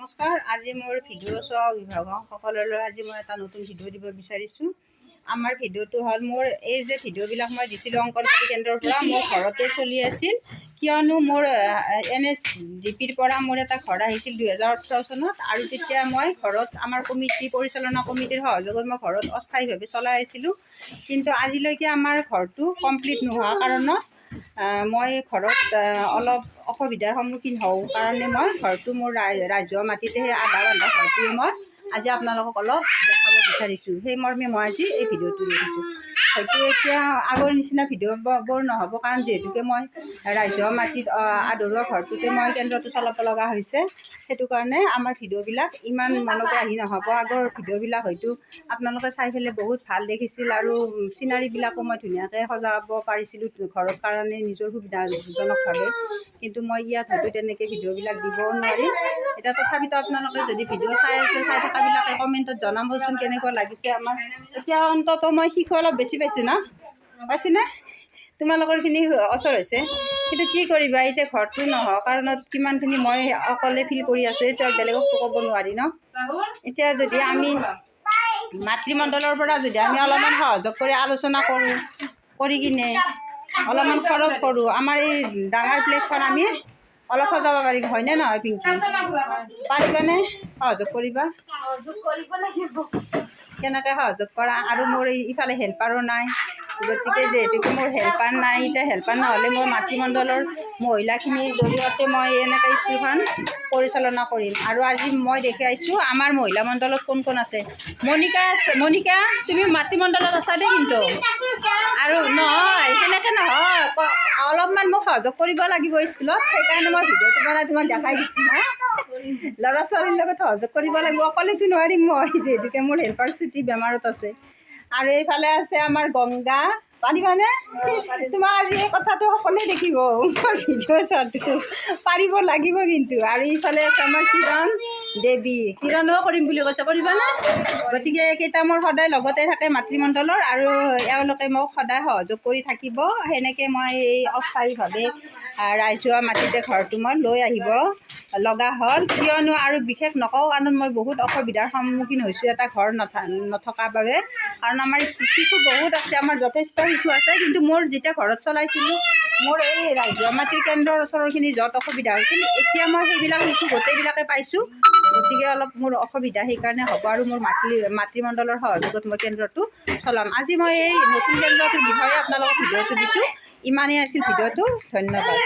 নমস্কাৰ। আজি মোৰ ভিডিঅ' চোৱা অভিভাৱকসকললৈ আজি মই এটা নতুন ভিডিঅ' দিব বিচাৰিছোঁ। আমাৰ ভিডিঅ'টো হ'ল মোৰ এই যে ভিডিঅ'বিলাক মই দিছিলোঁ অংগনবাড়ী কেন্দ্ৰৰ পৰা মোৰ ঘৰতে চলি আছিল, কিয়নো মোৰ NSDPৰ পৰা মোৰ এটা ঘৰ আহিছিল 2018 চনত। আৰু তেতিয়া মই ঘৰত আমাৰ পৰিচালনা কমিটিৰ সহযোগত মই ঘৰত অস্থায়ীভাৱে চলাই আছিলোঁ। কিন্তু আজিলৈকে আমাৰ ঘৰটো কমপ্লিট নোহোৱা কাৰণত মই ঘৰত অলপ অসুবিধাৰ সন্মুখীন হওঁ কাৰণে মই ঘৰটো মোৰ ৰাজহুৱা মাটিতে সেই আধা বান্ধা ঘৰটোৱে মই আজি আপোনালোকক অলপ দেখাব বিচাৰিছোঁ। সেই মৰ্মে মই আজি এই ভিডিঅ'টো দেখিছোঁ। হয়তো এতিয়া আগৰ নিচিনা ভিডিঅ'বোৰ নহ'ব, কাৰণ যিহেতুকে মই ৰাজহুৱা মাটিত আধৰুৱা ঘৰটোতে মই কেন্দ্ৰটো চলাব লগা হৈছে। সেইটো কাৰণে আমাৰ ভিডিঅ'বিলাক ইমান মনোগ্ৰাহী নহ'ব। আগৰ ভিডিঅ'বিলাক হয়তো আপোনালোকে চাই পেলাই বহুত ভাল দেখিছিল আৰু চিনাৰীবিলাকো মই ধুনীয়াকৈ সজাব পাৰিছিলোঁ ঘৰৰ কাৰণে নিজৰ সুবিধাজনকভাৱে। কিন্তু মই ইয়াত হয়তো তেনেকৈ ভিডিঅ'বিলাক দিব নোৱাৰিম। এতিয়া তথাপিতো আপোনালোকে যদি ভিডিঅ' চাই থকাবিলাকে কমেণ্টত জনাবচোন কেনেকুৱা লাগিছে আমাৰ। এতিয়া অন্ততঃ মই শিশু অলপ বেছি পাইছোঁ ন, পাইছেনে? তোমালোকৰখিনি ওচৰ হৈছে, কিন্তু কি কৰিবা, এতিয়া ঘৰটো নোহোৱা কাৰণত কিমানখিনি মই অকলে ফিল কৰি আছোঁ, এইটো বেলেগকতো ক'ব নোৱাৰি ন। এতিয়া যদি আমি মাতৃমণ্ডলৰ পৰা যদি আমি অলপমান সহযোগ কৰি আলোচনা কৰি কিনে অলপমান খৰচ কৰোঁ, আমাৰ এই ডাঙৰ প্লেটখন আমি অলপ সজাব পাৰিম, হয়নে নহয় পিংকি? পাৰিবানে? সহযোগ কৰিবা? কেনেকৈ সহযোগ কৰা? আৰু মোৰ ইফালে হেল্পাৰো নাই, গতিকে যিহেতুকে মোৰ হেল্পাৰ নাই, এতিয়া হেল্পাৰ নহ'লে মই মাতৃমণ্ডলৰ মহিলাখিনিৰ জৰিয়তে মই এনেকৈ স্কুলখন পৰিচালনা কৰিম। আৰু আজি মই দেখি আহিছোঁ আমাৰ মহিলা মণ্ডলত কোন কোন আছে। মণিকা তুমি মাতৃমণ্ডলত আছা দেই, কিন্তু আৰু নহয় সেনেকৈ নহয়, অলপমান মোক সহযোগ কৰিব লাগিব স্কুলত। সেইকাৰণে মই ভিডিঅ'টো বনাই তোমাক দেখাই দিছোঁ হা। ল'ৰা ছোৱালীৰ লগত সহযোগ কৰিব লাগিব, অকলেতো নোৱাৰিম মই, যিহেতুকে মোৰ হেল্পাৰ ছুটি বেমাৰত আছে। আৰু এইফালে আছে আমাৰ গংগা, পাৰিবানে? তোমাৰ আজি এই কথাটো সকলোৱে দেখিব, মোৰ ভিডিঅ' চোৱাটো পাৰিব লাগিব কিন্তু। আৰু ইফালে আছে আমাৰ কিৰণ দেৱী, কিৰণো কৰিম বুলি কৈছে, কৰিবানে? গতিকে এইকেইটা মোৰ সদায় লগতে থাকে মাতৃমণ্ডলৰ, আৰু এওঁলোকে মোক সদায় সহযোগ কৰি থাকিব। সেনেকৈ মই এই অস্থায়ীভাৱে ৰাজহুৱা মাটিতে ঘৰটো মই লৈ আহিব লগা হ'ল, কিয়নো আৰু বিশেষ নকওঁ কাৰণ মই বহুত অসুবিধাৰ সন্মুখীন হৈছোঁ এটা ঘৰ নথকাৰ বাবে। কাৰণ আমাৰ শিশু বহুত আছে, আমাৰ যথেষ্ট শিশু আছে, কিন্তু মোৰ যেতিয়া ঘৰত চলাইছিলোঁ মোৰ এই ৰাজহুৱা মাটিৰ কেন্দ্ৰৰ ওচৰৰখিনি য'ত অসুবিধা হৈছিল, এতিয়া মই সেইবিলাক শিশু গোটেইবিলাকে পাইছোঁ। গতিকে অলপ মোৰ অসুবিধা সেইকাৰণে হ'ব, আৰু মোৰ মাতৃমণ্ডলৰ সহযোগত মই কেন্দ্ৰটো চলাম। আজি মই এই নতুন কেন্দ্ৰটোৰ বিষয়ে আপোনালোকক ভিডিঅ'টো দিছোঁ। ইমানেই আছিল ভিডিঅ'টো, ধন্যবাদ।